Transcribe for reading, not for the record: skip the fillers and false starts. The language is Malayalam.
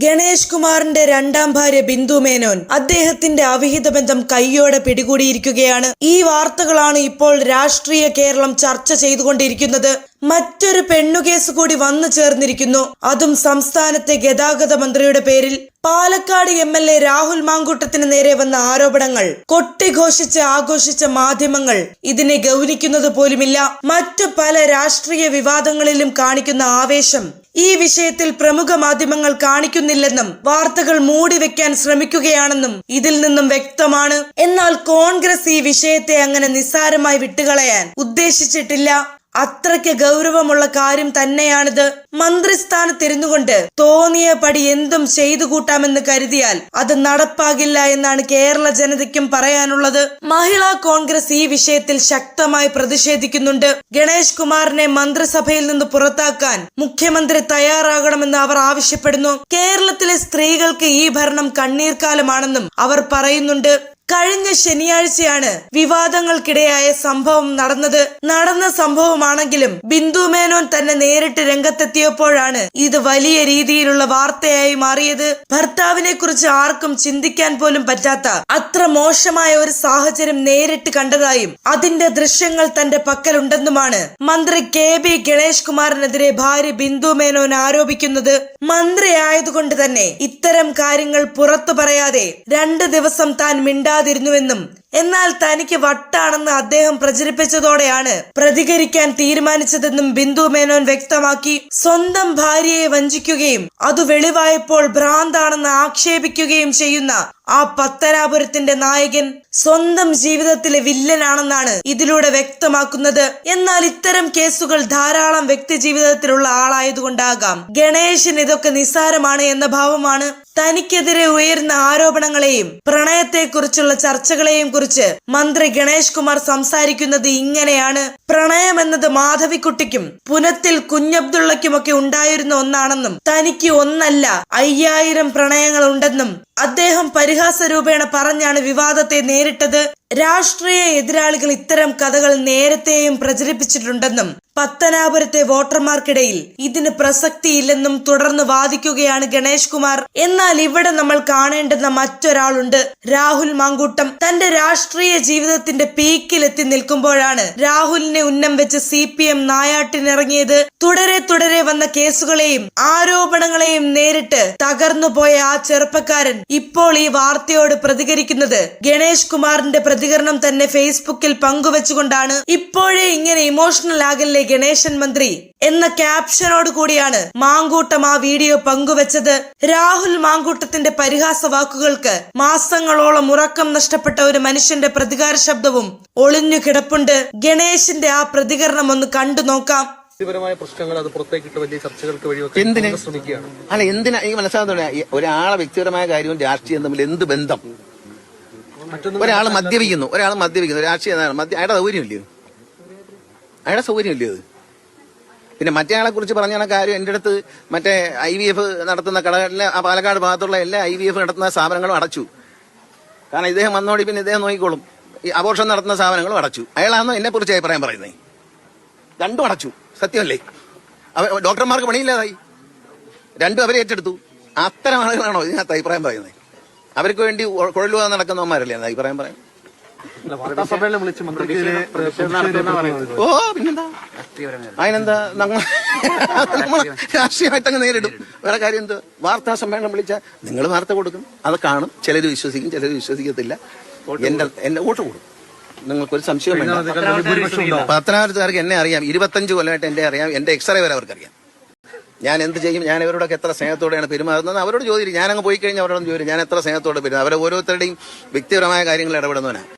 ഗണേഷ് കുമാറിന്റെ രണ്ടാം ഭാര്യ ബിന്ദു മേനോൻ അദ്ദേഹത്തിന്റെ അവിഹിത ബന്ധം കയ്യോടെ പിടികൂടിയിരിക്കുകയാണ്. ഈ വാർത്തകളാണ് ഇപ്പോൾ രാഷ്ട്രീയ കേരളം ചർച്ച ചെയ്തുകൊണ്ടിരിക്കുന്നത്. മറ്റൊരു പെണ്ണുകേസ് കൂടി വന്നു ചേർന്നിരിക്കുന്നു. അതും സംസ്ഥാനത്തെ ഗതാഗത മന്ത്രിയുടെ പേരിൽ. പാലക്കാട് MLA രാഹുൽ മാങ്കൂട്ടത്തിന് നേരെ വന്ന ആരോപണങ്ങൾ കൊട്ടിഘോഷിച്ച് ആഘോഷിച്ച മാധ്യമങ്ങൾ ഇതിനെ ഗൗനിക്കുന്നത് പോലുമില്ല. മറ്റു പല രാഷ്ട്രീയ വിവാദങ്ങളിലും കാണിക്കുന്ന ആവേശം ഈ വിഷയത്തിൽ പ്രമുഖ മാധ്യമങ്ങൾ കാണിക്കുന്നില്ലെന്നും വാർത്തകൾ മൂടിവെക്കാൻ ശ്രമിക്കുകയാണെന്നും ഇതിൽ നിന്നും വ്യക്തമാണ്. എന്നാൽ കോൺഗ്രസ് ഈ വിഷയത്തെ അങ്ങനെ നിസ്സാരമായി വിട്ടുകളയാൻ ഉദ്ദേശിച്ചിട്ടില്ല. അത്രയ്ക്ക് ഗൗരവമുള്ള കാര്യം തന്നെയാണിത്. മന്ത്രിസ്ഥാനത്തിരുന്നു കൊണ്ട് തോന്നിയ പടി എന്തും ചെയ്തു കൂട്ടാമെന്ന് കരുതിയാൽ അത് നടപ്പാകില്ല എന്നാണ് കേരള ജനതയ്ക്കും പറയാനുള്ളത്. മഹിളാ കോൺഗ്രസ് ഈ വിഷയത്തിൽ ശക്തമായി പ്രതിഷേധിക്കുന്നുണ്ട്. ഗണേഷ് കുമാറിനെ മന്ത്രിസഭയിൽ നിന്ന് പുറത്താക്കാൻ മുഖ്യമന്ത്രി തയ്യാറാകണമെന്ന് അവർ ആവശ്യപ്പെടുന്നു. കേരളത്തിലെ സ്ത്രീകൾക്ക് ഈ ഭരണം കണ്ണീർക്കാലമാണെന്നും അവർ പറയുന്നുണ്ട്. കഴിഞ്ഞ ശനിയാഴ്ചയാണ് വിവാദങ്ങൾക്കിടെയായ സംഭവം നടന്ന സംഭവമാണെങ്കിലും ബിന്ദു മേനോൻ തന്നെ നേരിട്ട് രംഗത്തെത്തിയപ്പോഴാണ് ഇത് വലിയ രീതിയിലുള്ള വാർത്തയായി മാറിയത്. ഭർത്താവിനെ കുറിച്ച് ആർക്കും ചിന്തിക്കാൻ പോലും പറ്റാത്ത അത്ര മോശമായ ഒരു സാഹചര്യം നേരിട്ട് കണ്ടതായും അതിന്റെ ദൃശ്യങ്ങൾ തന്റെ പക്കലുണ്ടെന്നുമാണ് മന്ത്രി KB ഗണേഷ് കുമാറിനെതിരെ ഭാര്യ ബിന്ദു മേനോൻ ആരോപിക്കുന്നത്. മന്ത്രി ആയതുകൊണ്ട് തന്നെ ഇത്തരം കാര്യങ്ങൾ പുറത്തു പറയാതെ 2 ദിവസം താൻ മിണ്ടാതിരുന്നുവെന്നും എന്നാൽ തനിക്ക് വട്ടാണെന്ന് അദ്ദേഹം പ്രചരിപ്പിച്ചതോടെയാണ് പ്രതികരിക്കാൻ തീരുമാനിച്ചതെന്നും ബിന്ദു മേനോൻ വ്യക്തമാക്കി. സ്വന്തം ഭാര്യയെ വഞ്ചിക്കുകയും അത് വെളിവായപ്പോൾ ഭ്രാന്താണെന്ന് ആക്ഷേപിക്കുകയും ചെയ്യുന്ന ആ പത്തനാപുരത്തിന്റെ നായകൻ സ്വന്തം ജീവിതത്തിലെ വില്ലനാണെന്നാണ് ഇതിലൂടെ വ്യക്തമാക്കുന്നത്. എന്നാൽ ഇത്തരം കേസുകൾ ധാരാളം വ്യക്തി ജീവിതത്തിലുള്ള ആളായതുകൊണ്ടാകാം ഗണേശൻ ഇതൊക്കെ നിസ്സാരമാണ് എന്ന ഭാവമാണ്. തനിക്കെതിരെ ഉയർന്ന ആരോപണങ്ങളെയും പ്രണയത്തെക്കുറിച്ചുള്ള ചർച്ചകളെയും കുറിച്ച് മന്ത്രി ഗണേഷ് കുമാർ സംസാരിക്കുന്നത് ഇങ്ങനെയാണ്. പ്രണയമെന്നത് മാധവിക്കുട്ടിക്കും പുനത്തിൽ കുഞ്ഞബ്ദുള്ളയ്ക്കുമൊക്കെ ഉണ്ടായിരുന്ന ഒന്നാണെന്നും തനിക്ക് ഒന്നല്ല 5000 പ്രണയങ്ങൾ ഉണ്ടെന്നും അദ്ദേഹം പരിഹാസ രൂപേണ പറഞ്ഞാണ് വിവാദത്തെ നേരിട്ടത്. രാഷ്ട്രീയ എതിരാളികൾ ഇത്തരം കഥകൾ നേരത്തെയും പ്രചരിപ്പിച്ചിട്ടുണ്ടെന്നും പത്തനാപുരത്തെ വോട്ടർമാർക്കിടയിൽ ഇതിന് പ്രസക്തിയില്ലെന്നും തുടർന്ന് വാദിക്കുകയാണ് ഗണേഷ് കുമാർ. എന്നാൽ ഇവിടെ നമ്മൾ കാണേണ്ടുന്ന മറ്റൊരാളുണ്ട്, രാഹുൽ മാങ്കൂട്ടം. തന്റെ രാഷ്ട്രീയ ജീവിതത്തിന്റെ പീക്കിലെത്തി നിൽക്കുമ്പോഴാണ് രാഹുലിനെ ഉന്നം വെച്ച് CPM നായാട്ടിനിറങ്ങിയത്. തുടരെ വന്ന കേസുകളെയും ആരോപണങ്ങളെയും നേരിട്ട് തകർന്നുപോയ ആ ചെറുപ്പക്കാരൻ ഇപ്പോൾ ഈ വാർത്തയോട് പ്രതികരിക്കുന്നത് ഗണേഷ് കുമാറിന്റെ പ്രതികരണം തന്നെ ഫേസ്ബുക്കിൽ പങ്കുവെച്ചുകൊണ്ടാണ്. ഇപ്പോഴേ ഇങ്ങനെ ഇമോഷണൽ ആകല്ലേ ഗണേശൻ മന്ത്രി എന്ന ക്യാപ്ഷനോട് കൂടിയാണ് മാങ്കൂട്ടം ആ വീഡിയോ പങ്കുവെച്ചത്. രാഹുൽ മാങ്കൂട്ടത്തിന്റെ പരിഹാസ വാക്കുകൾക്ക് മാസങ്ങളോളം ഉറക്കം നഷ്ടപ്പെട്ട ഒരു മനുഷ്യന്റെ പ്രതികാര ശബ്ദവും ഒളിഞ്ഞു കിടപ്പുണ്ട്. ഗണേശന്റെ ആ പ്രതികരണം ഒന്ന് കണ്ടു നോക്കാം. പ്രശ്നങ്ങൾ അത് പുറത്തേക്കിട്ട് വലിയ ചർച്ചകൾക്ക് വഴി ശ്രമിക്കുകയാണ്. അല്ല, എന്തിനാ ഈ മനസ്സിലാകുന്ന ഒരാളെ വ്യക്തിപരമായ കാര്യവും രാഷ്ട്രീയം തമ്മിൽ എന്ത് ബന്ധം? ഒരാൾ മദ്യപിക്കുന്നു രാഷ്ട്രീയം അയാളുടെ സൗകര്യമില്ലയോ? അത് പിന്നെ മറ്റേ ആളെ കുറിച്ച് പറഞ്ഞ കാര്യം എന്റെ അടുത്ത് മറ്റേ IVF നടത്തുന്ന കടകളിലെ ആ പാലക്കാട് ഭാഗത്തുള്ള എല്ലാ IVF നടത്തുന്ന സ്ഥാപനങ്ങളും അടച്ചു. കാരണം ഇദ്ദേഹം വന്നോടി പിന്നെ ഇദ്ദേഹം നോക്കിക്കോളും. ഈ അബോർഷൻ നടത്തുന്ന സ്ഥാപനങ്ങളും അടച്ചു. അയാളാണോ എന്നെ കുറിച്ച് അഭിപ്രായം പറയുന്നത്? രണ്ടും അടച്ചു. സത്യമല്ലേ? ഡോക്ടർമാർക്ക് പണിയില്ലാതായി. രണ്ടും അവരെ ഏറ്റെടുത്തു. അത്തരം ആളുകളാണോ ഇതിനകത്ത് അഭിപ്രായം പറയുന്നത്? അവർക്ക് വേണ്ടി കുഴലുവാൻ നടക്കുന്നവന്മാരല്ലേ അത് അഭിപ്രായം പറയാം? ഓ പിന്നെന്താ, അതിനെന്താ, നമ്മൾ രാഷ്ട്രീയമായിട്ടങ്ങ് നേരിടും. വേറെ കാര്യം എന്ത്? വാർത്താ സമ്മേളനം വിളിച്ചാൽ നിങ്ങൾ വാർത്ത കൊടുക്കും, അത് കാണും. ചിലര് വിശ്വസിക്കും, ചിലര് വിശ്വസിക്കത്തില്ല. എന്റെ വോട്ട് കൂടും. നിങ്ങൾക്കൊരു സംശയം വേണ്ട. പത്തനാപുരത്തുകാർക്ക് എന്നെ അറിയാം. 25 കൊല്ലമായിട്ട് എന്നെ അറിയാം. എന്റെ എക്സ്റേ വരെ അവർക്കറിയാം. ഞാൻ എന്ത് ചെയ്യും, ഞാൻ ഇവരോടൊക്കെ എത്ര സ്നേഹത്തോടെയാണ് പെരുമാറുന്നത് അവരോട് ചോദിക്കും. ഞാനങ്ങ് പോയി കഴിഞ്ഞാൽ അവരോട് ചോദിക്കും ഞാൻ എത്ര സ്നേഹത്തോടെ പെരുമാറും. അവരെ ഓരോരുത്തരുടെയും വ്യക്തിപരമായ കാര്യങ്ങൾ ഇടപെടുന്നവനാണ്.